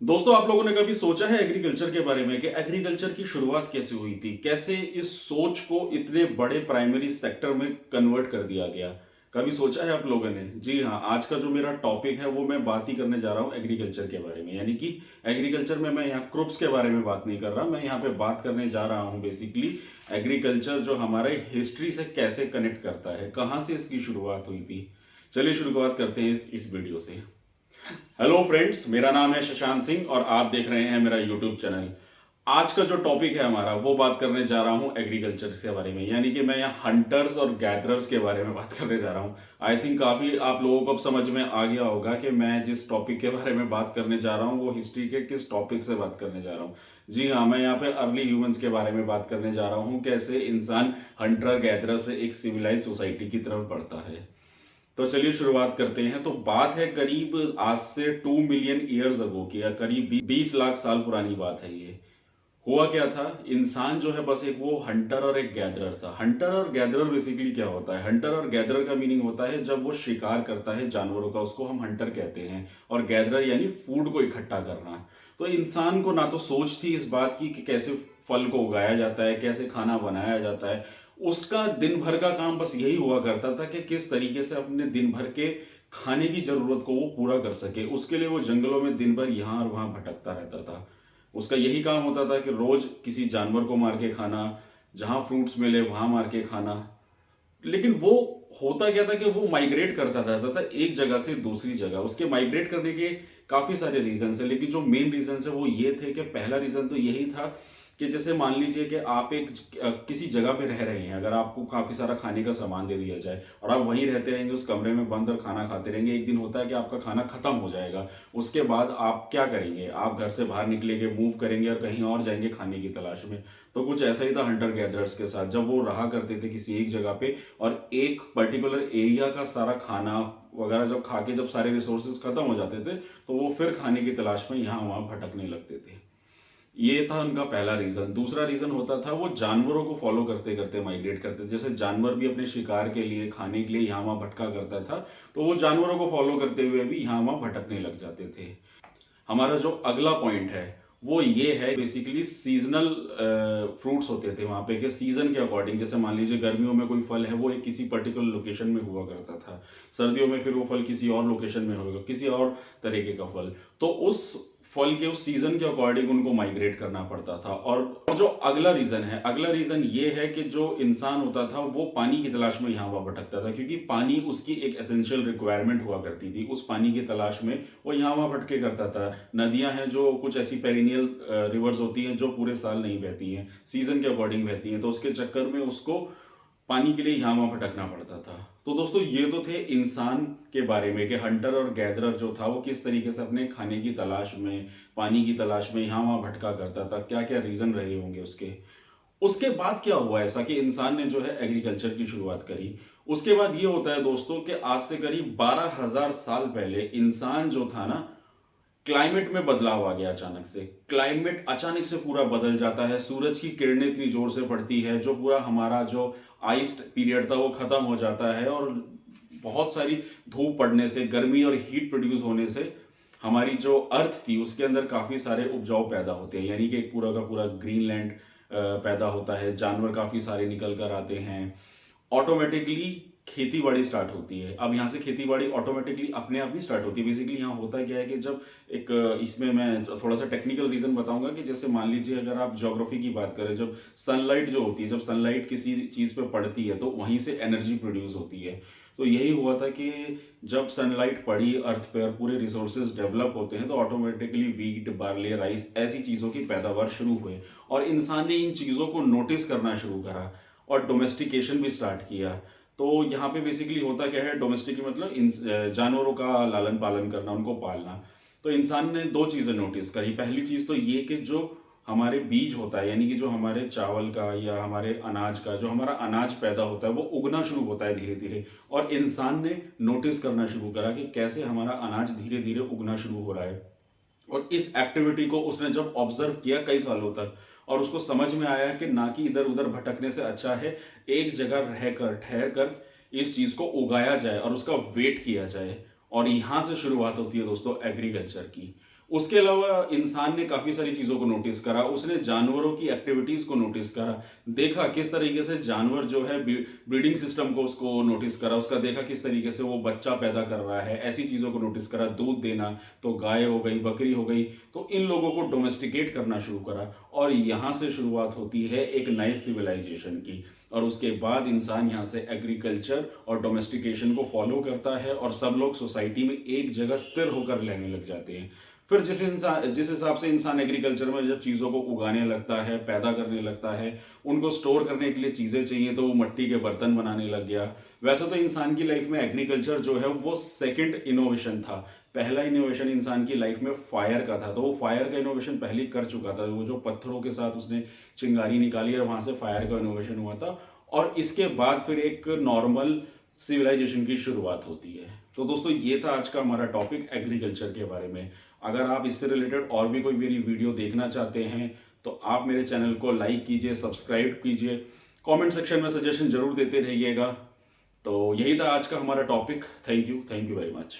दोस्तों, आप लोगों ने कभी सोचा है एग्रीकल्चर के बारे में कि एग्रीकल्चर की शुरुआत कैसे हुई थी? कैसे इस सोच को इतने बड़े प्राइमरी सेक्टर में कन्वर्ट कर दिया गया? कभी सोचा है आप लोगों ने? जी हाँ, आज का जो मेरा टॉपिक है वो मैं बात ही करने जा रहा हूँ एग्रीकल्चर के बारे में। यानी कि एग्रीकल्चर में मैं यहाँ क्रॉप्स के बारे में बात नहीं कर रहा, मैं यहाँ पे बात करने जा रहा हूँ बेसिकली एग्रीकल्चर जो हमारे हिस्ट्री से कैसे कनेक्ट करता है, कहाँ से इसकी शुरुआत हुई थी। चलिए शुरुआत करते हैं इस वीडियो से। हेलो फ्रेंड्स, मेरा नाम है शशांक सिंह और आप देख रहे हैं मेरा यूट्यूब चैनल। आज का जो टॉपिक है हमारा वो बात करने जा रहा हूँ एग्रीकल्चर के बारे में। यानी कि मैं यहाँ हंटर्स और गैदरर्स के बारे में बात करने जा रहा हूँ। आई थिंक काफ़ी आप लोगों को अब समझ में आ गया होगा कि मैं जिस टॉपिक के बारे में बात करने जा रहा हूँ वो हिस्ट्री के किस टॉपिक से बात करने जा रहा हूँ। जी हाँ, मैं यहाँ पे अर्ली ह्यूमंस के बारे में बात करने जा रहा हूँ, कैसे इंसान हंटर गैदरर से एक सिविलाइज सोसाइटी की तरफ बढ़ता है। तो चलिए शुरुआत करते हैं। तो बात है करीब आज से 2 मिलियन ईयर्स अगो की, या करीब 20 लाख साल पुरानी बात है ये। हुआ क्या था, इंसान जो है बस एक वो हंटर और एक गैदरर था। हंटर और गैदरर बेसिकली क्या होता है? हंटर और गैदरर का मीनिंग होता है जब वो शिकार करता है जानवरों का, उसको हम हंटर कहते हैं। और गैदरर यानी फूड को इकट्ठा करना। तो इंसान को ना तो सोच थी इस बात की कि कैसे फल को उगाया जाता है, कैसे खाना बनाया जाता है। उसका दिन भर का काम बस यही हुआ करता था कि किस तरीके से अपने दिन भर के खाने की जरूरत को वो पूरा कर सके। उसके लिए वो जंगलों में दिन भर यहाँ और वहां भटकता रहता था। उसका यही काम होता था कि रोज किसी जानवर को मार के खाना, जहां फ्रूट्स मिले वहां मार के खाना। लेकिन वो होता क्या था कि वो माइग्रेट करता रहता था एक जगह से दूसरी जगह। उसके माइग्रेट करने के काफी सारे रीजन है, लेकिन जो मेन रीजन है वो ये थे कि पहला रीजन तो यही था कि जैसे मान लीजिए कि आप किसी जगह पे रह रहे हैं, अगर आपको काफी सारा खाने का सामान दे दिया जाए और आप वहीं रहते रहेंगे उस कमरे में बंद और खाना खाते रहेंगे, एक दिन होता है कि आपका खाना खत्म हो जाएगा। उसके बाद आप क्या करेंगे? आप घर से बाहर निकलेंगे, मूव करेंगे और कहीं और जाएंगे खाने की तलाश में। तो कुछ ऐसा ही था हंटर गैदरर्स के साथ। जब वो रहा करते थे किसी एक जगह पे और एक पर्टिकुलर एरिया का सारा खाना वगैरह जब खा के जब सारे रिसोर्सेज खत्म हो जाते थे, तो वो फिर खाने की तलाश में यहाँ वहां भटकने लगते थे। ये था उनका पहला रीजन। दूसरा रीजन होता था वो जानवरों को फॉलो करते करते माइग्रेट करते थे। जैसे जानवर भी अपने शिकार के लिए, खाने के लिए यहाँ वहां भटका करता था, तो वो जानवरों को फॉलो करते हुए भी यहाँ वहां भटकने लग जाते थे। हमारा जो अगला पॉइंट है वो ये है, बेसिकली सीजनल फ्रूट्स होते थे वहां पे कि सीजन के अकॉर्डिंग। जैसे मान लीजिए गर्मियों में कोई फल है वो एक किसी पर्टिकुलर लोकेशन में हुआ करता था, सर्दियों में फिर वो फल किसी और लोकेशन में होगा, किसी और तरीके का फल। तो उस फल के उस सीजन के अकॉर्डिंग उनको माइग्रेट करना पड़ता था। और जो अगला रीजन है, अगला रीजन ये है कि जो इंसान होता था वो पानी की तलाश में यहाँ वहां भटकता था, क्योंकि पानी उसकी एक एसेंशियल रिक्वायरमेंट हुआ करती थी। उस पानी की तलाश में वो यहाँ वहां भटके करता था। नदियां हैं जो कुछ ऐसी पेरिनियल रिवर्स होती हैं जो पूरे साल नहीं बहती हैं, सीजन के अकॉर्डिंग बहती हैं, तो उसके चक्कर में उसको पानी के लिए यहाँ वहां भटकना पड़ता था। तो दोस्तों, ये तो थे इंसान के बारे में कि हंटर और गैदरर जो था वो किस तरीके से अपने खाने की तलाश में, पानी की तलाश में यहाँ वहां भटका करता था, क्या क्या रीजन रहे होंगे उसके। उसके बाद क्या हुआ ऐसा कि इंसान ने जो है एग्रीकल्चर की शुरुआत करी। उसके बाद ये होता है दोस्तों कि आज से करीब 12,000 साल पहले इंसान जो था ना, क्लाइमेट में बदलाव आ गया। अचानक से क्लाइमेट अचानक से पूरा बदल जाता है। सूरज की किरणें इतनी जोर से पड़ती है, जो पूरा हमारा जो आइस पीरियड था वो खत्म हो जाता है। और बहुत सारी धूप पड़ने से, गर्मी और हीट प्रोड्यूस होने से हमारी जो अर्थ थी उसके अंदर काफी सारे उपजाऊ पैदा होते हैं। यानी कि एक पूरा का पूरा ग्रीनलैंड पैदा होता है, जानवर काफी सारे निकल कर आते हैं, ऑटोमेटिकली खेती बाड़ी स्टार्ट होती है। अब यहाँ से खेती बाड़ी ऑटोमेटिकली अपने आप नहीं स्टार्ट होती। बेसिकली यहाँ होता क्या है कि जब एक इसमें मैं थोड़ा सा टेक्निकल रीजन बताऊंगा कि जैसे मान लीजिए अगर आप ज्योग्राफी की बात करें, जब सनलाइट जो होती है, जब सनलाइट किसी चीज पे पड़ती है तो वहीं से एनर्जी प्रोड्यूस होती है। तो यही हुआ था कि जब सनलाइट पड़ी अर्थ पे और पूरे रिसोर्सेज डेवलप होते हैं तो ऑटोमेटिकली वीट, बार्ले, राइस ऐसी चीजों की पैदावार शुरू हुई। और इंसान ने इन चीजों को नोटिस करना शुरू करा और डोमेस्टिकेशन भी स्टार्ट किया। तो यहाँ पे बेसिकली होता क्या है, डोमेस्टिक मतलब जानवरों का लालन पालन करना, उनको पालना। तो इंसान ने दो चीजें नोटिस करी। पहली चीज तो ये कि जो हमारे बीज होता है, यानी कि जो हमारे चावल का या हमारे अनाज का, जो हमारा अनाज पैदा होता है वो उगना शुरू होता है धीरे धीरे। और इंसान ने नोटिस करना शुरू करा कि कैसे हमारा अनाज धीरे धीरे उगना शुरू हो रहा है। और इस एक्टिविटी को उसने जब ऑब्जर्व किया कई सालों तक, और उसको समझ में आया कि ना कि इधर उधर भटकने से अच्छा है एक जगह रहकर ठहर कर इस चीज को उगाया जाए और उसका वेट किया जाए। और यहां से शुरुआत होती है दोस्तों एग्रीकल्चर की। उसके अलावा इंसान ने काफ़ी सारी चीज़ों को नोटिस करा, उसने जानवरों की एक्टिविटीज़ को नोटिस करा, देखा किस तरीके से जानवर जो है ब्रीडिंग सिस्टम को उसको नोटिस करा, उसका देखा किस तरीके से वो बच्चा पैदा कर रहा है, ऐसी चीज़ों को नोटिस करा, दूध देना, तो गाय हो गई, बकरी हो गई, तो इन लोगों को डोमेस्टिकेट करना शुरू करा और यहाँ से शुरुआत होती है एक नए सिविलाइजेशन की। और उसके बाद इंसान यहाँ से एग्रीकल्चर और डोमेस्टिकेशन को फॉलो करता है और सब लोग सोसाइटी में एक जगह स्थिर होकर रहने लग जाते हैं। फिर जिस हिसाब से इंसान एग्रीकल्चर में जब चीज़ों को उगाने लगता है, पैदा करने लगता है, उनको स्टोर करने के लिए चीज़ें चाहिए, तो वो मिट्टी के बर्तन बनाने लग गया। वैसे तो इंसान की लाइफ में एग्रीकल्चर जो है वो सेकंड इनोवेशन था। पहला इनोवेशन इंसान की लाइफ में फायर का था, तो वो फायर का इनोवेशन पहले ही कर चुका था। वो जो पत्थरों के साथ उसने चिंगारी निकाली और वहां से फायर का इनोवेशन हुआ था। और इसके बाद फिर एक नॉर्मल सिविलाइजेशन की शुरुआत होती है। तो दोस्तों, ये था आज का हमारा टॉपिक एग्रीकल्चर के बारे में। अगर आप इससे रिलेटेड और भी कोई मेरी वीडियो देखना चाहते हैं तो आप मेरे चैनल को लाइक कीजिए, सब्सक्राइब कीजिए, कमेंट सेक्शन में सजेशन जरूर देते रहिएगा। तो यही था आज का हमारा topic. Thank you very much.